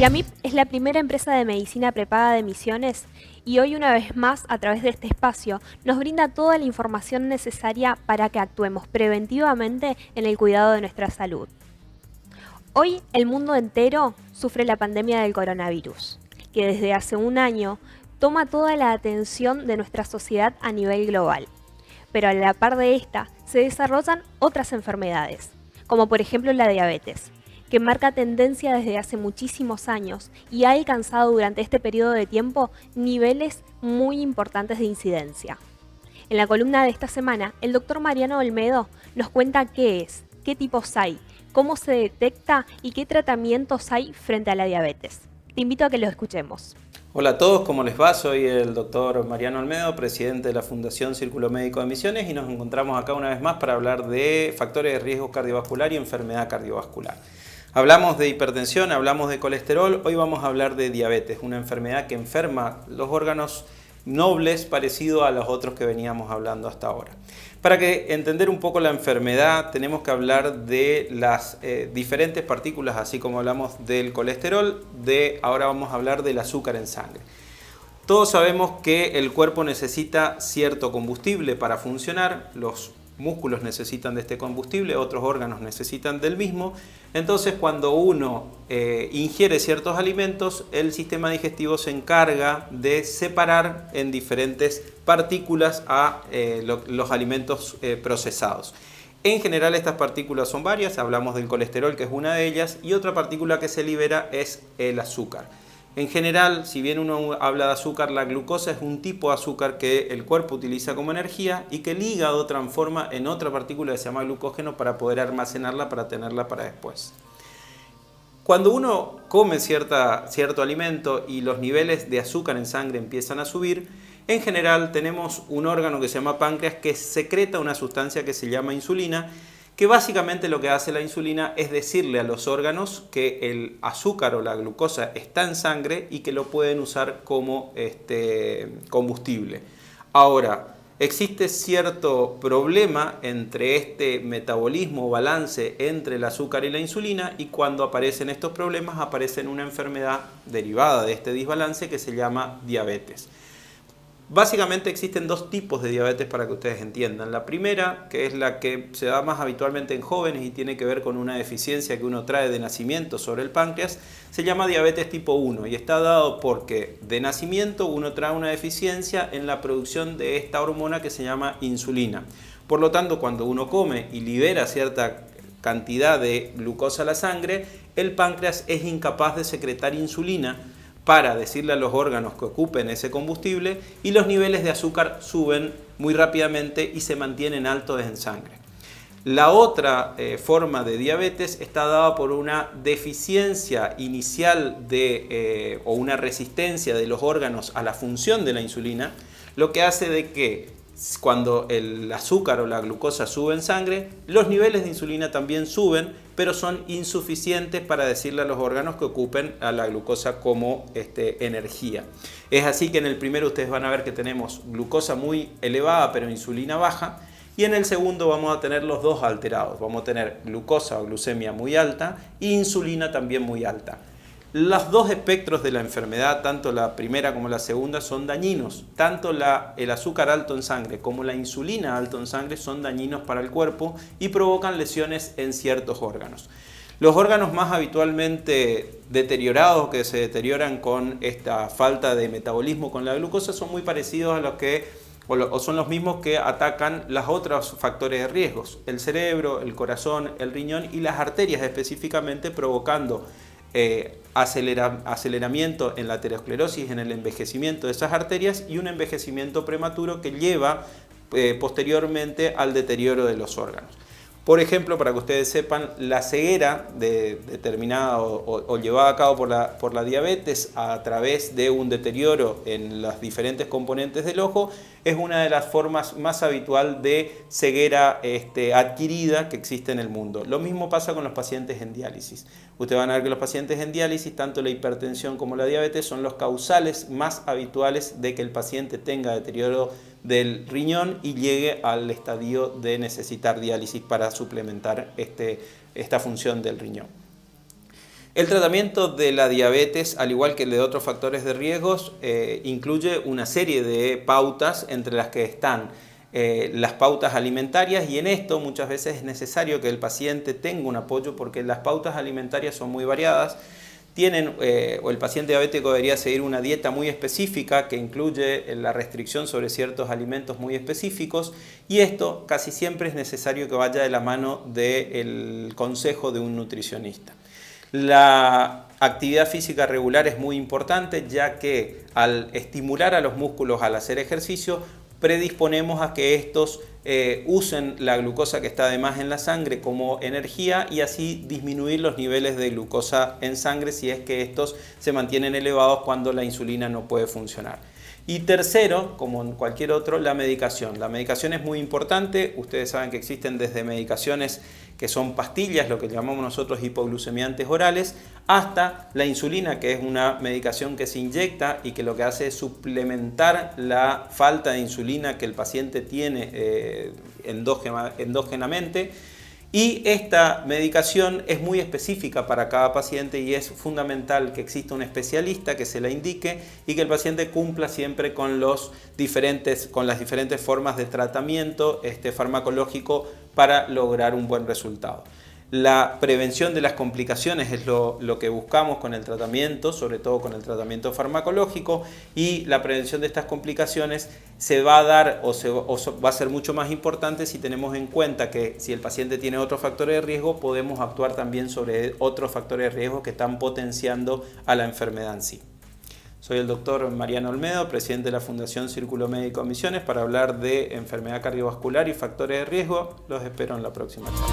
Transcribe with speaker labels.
Speaker 1: Diamip es la primera empresa de medicina prepaga de Misiones y hoy una vez más, a través de este espacio, nos brinda toda la información necesaria para que actuemos preventivamente en el cuidado de nuestra salud. Hoy el mundo entero sufre la pandemia del coronavirus, que desde hace un año toma toda la atención de nuestra sociedad a nivel global. Pero a la par de esta se desarrollan otras enfermedades, como por ejemplo la diabetes, que marca tendencia desde hace muchísimos años y ha alcanzado durante este periodo de tiempo niveles muy importantes de incidencia. En la columna de esta semana, el doctor Mariano Olmedo nos cuenta qué es, qué tipos hay, cómo se detecta y qué tratamientos hay frente a la diabetes. Te invito a que lo escuchemos.
Speaker 2: Hola a todos, ¿cómo les va? Soy el doctor Mariano Olmedo, presidente de la Fundación Círculo Médico de Misiones, y nos encontramos acá una vez más para hablar de factores de riesgo cardiovascular y enfermedad cardiovascular. Hablamos de hipertensión, hablamos de colesterol, hoy vamos a hablar de diabetes, una enfermedad que enferma los órganos nobles parecido a los otros que veníamos hablando hasta ahora. Para que entender un poco la enfermedad tenemos que hablar de las diferentes partículas, así como hablamos del colesterol, ahora vamos a hablar del azúcar en sangre. Todos sabemos que el cuerpo necesita cierto combustible para funcionar, los músculos necesitan de este combustible, otros órganos necesitan del mismo. Entonces, cuando uno ingiere ciertos alimentos, el sistema digestivo se encarga de separar en diferentes partículas a los alimentos procesados. En general, estas partículas son varias, hablamos del colesterol, que es una de ellas, y otra partícula que se libera es el azúcar. En general, si bien uno habla de azúcar, la glucosa es un tipo de azúcar que el cuerpo utiliza como energía y que el hígado transforma en otra partícula que se llama glucógeno para poder almacenarla, para tenerla para después. Cuando uno come cierto alimento y los niveles de azúcar en sangre empiezan a subir, en general tenemos un órgano que se llama páncreas que secreta una sustancia que se llama insulina, que básicamente lo que hace la insulina es decirle a los órganos que el azúcar o la glucosa está en sangre y que lo pueden usar como combustible. Ahora, existe cierto problema entre este metabolismo o balance entre el azúcar y la insulina, y cuando aparecen estos problemas aparece una enfermedad derivada de este desbalance que se llama diabetes. Básicamente existen dos tipos de diabetes para que ustedes entiendan. La primera, que es la que se da más habitualmente en jóvenes y tiene que ver con una deficiencia que uno trae de nacimiento sobre el páncreas, se llama diabetes tipo 1 y está dado porque de nacimiento uno trae una deficiencia en la producción de esta hormona que se llama insulina. Por lo tanto, cuando uno come y libera cierta cantidad de glucosa a la sangre, el páncreas es incapaz de secretar insulina para decirle a los órganos que ocupen ese combustible, y los niveles de azúcar suben muy rápidamente y se mantienen altos en sangre. La otra forma de diabetes está dada por una deficiencia inicial o una resistencia de los órganos a la función de la insulina, lo que hace de que cuando el azúcar o la glucosa sube en sangre, los niveles de insulina también suben, pero son insuficientes para decirle a los órganos que ocupen a la glucosa como energía. Es así que en el primero ustedes van a ver que tenemos glucosa muy elevada, pero insulina baja, y en el segundo vamos a tener los dos alterados. Vamos a tener glucosa o glucemia muy alta e insulina también muy alta. Los dos espectros de la enfermedad, tanto la primera como la segunda, son dañinos. Tanto el azúcar alto en sangre como la insulina alto en sangre son dañinos para el cuerpo y provocan lesiones en ciertos órganos. Los órganos más habitualmente deteriorados, que se deterioran con esta falta de metabolismo con la glucosa, son muy parecidos a los que o son los mismos que atacan los otros factores de riesgos: el cerebro, el corazón, el riñón y las arterias específicamente, provocando aceleramiento en la aterosclerosis, en el envejecimiento de esas arterias, y un envejecimiento prematuro que lleva posteriormente al deterioro de los órganos. Por ejemplo, para que ustedes sepan, la ceguera determinada o llevada a cabo por la diabetes a través de un deterioro en las diferentes componentes del ojo es una de las formas más habitual de ceguera adquirida que existe en el mundo. Lo mismo pasa con los pacientes en diálisis. Ustedes van a ver que los pacientes en diálisis, tanto la hipertensión como la diabetes, son los causales más habituales de que el paciente tenga deterioro del riñón y llegue al estadio de necesitar diálisis para suplementar esta función del riñón. El tratamiento de la diabetes, al igual que el de otros factores de riesgos, incluye una serie de pautas, entre las que están las pautas alimentarias, y en esto muchas veces es necesario que el paciente tenga un apoyo porque las pautas alimentarias son muy variadas. O el paciente diabético debería seguir una dieta muy específica que incluye la restricción sobre ciertos alimentos muy específicos, y esto casi siempre es necesario que vaya de la mano del consejo de un nutricionista. La actividad física regular es muy importante, ya que al estimular a los músculos al hacer ejercicio, predisponemos a que estos usen la glucosa que está de más en la sangre como energía, y así disminuir los niveles de glucosa en sangre si es que estos se mantienen elevados cuando la insulina no puede funcionar. Y tercero, como en cualquier otro, la medicación. La medicación es muy importante. Ustedes saben que existen desde medicaciones que son pastillas, lo que llamamos nosotros hipoglucemiantes orales, hasta la insulina, que es una medicación que se inyecta y que lo que hace es suplementar la falta de insulina que el paciente tiene endógenamente. Y esta medicación es muy específica para cada paciente, y es fundamental que exista un especialista que se la indique y que el paciente cumpla siempre con las diferentes formas de tratamiento farmacológico para lograr un buen resultado. La prevención de las complicaciones es lo que buscamos con el tratamiento, sobre todo con el tratamiento farmacológico, y la prevención de estas complicaciones se va a dar o va a ser mucho más importante si tenemos en cuenta que si el paciente tiene otros factores de riesgo, podemos actuar también sobre otros factores de riesgo que están potenciando a la enfermedad en sí. Soy el doctor Mariano Olmedo, presidente de la Fundación Círculo Médico de Misiones, para hablar de enfermedad cardiovascular y factores de riesgo. Los espero en la próxima charla.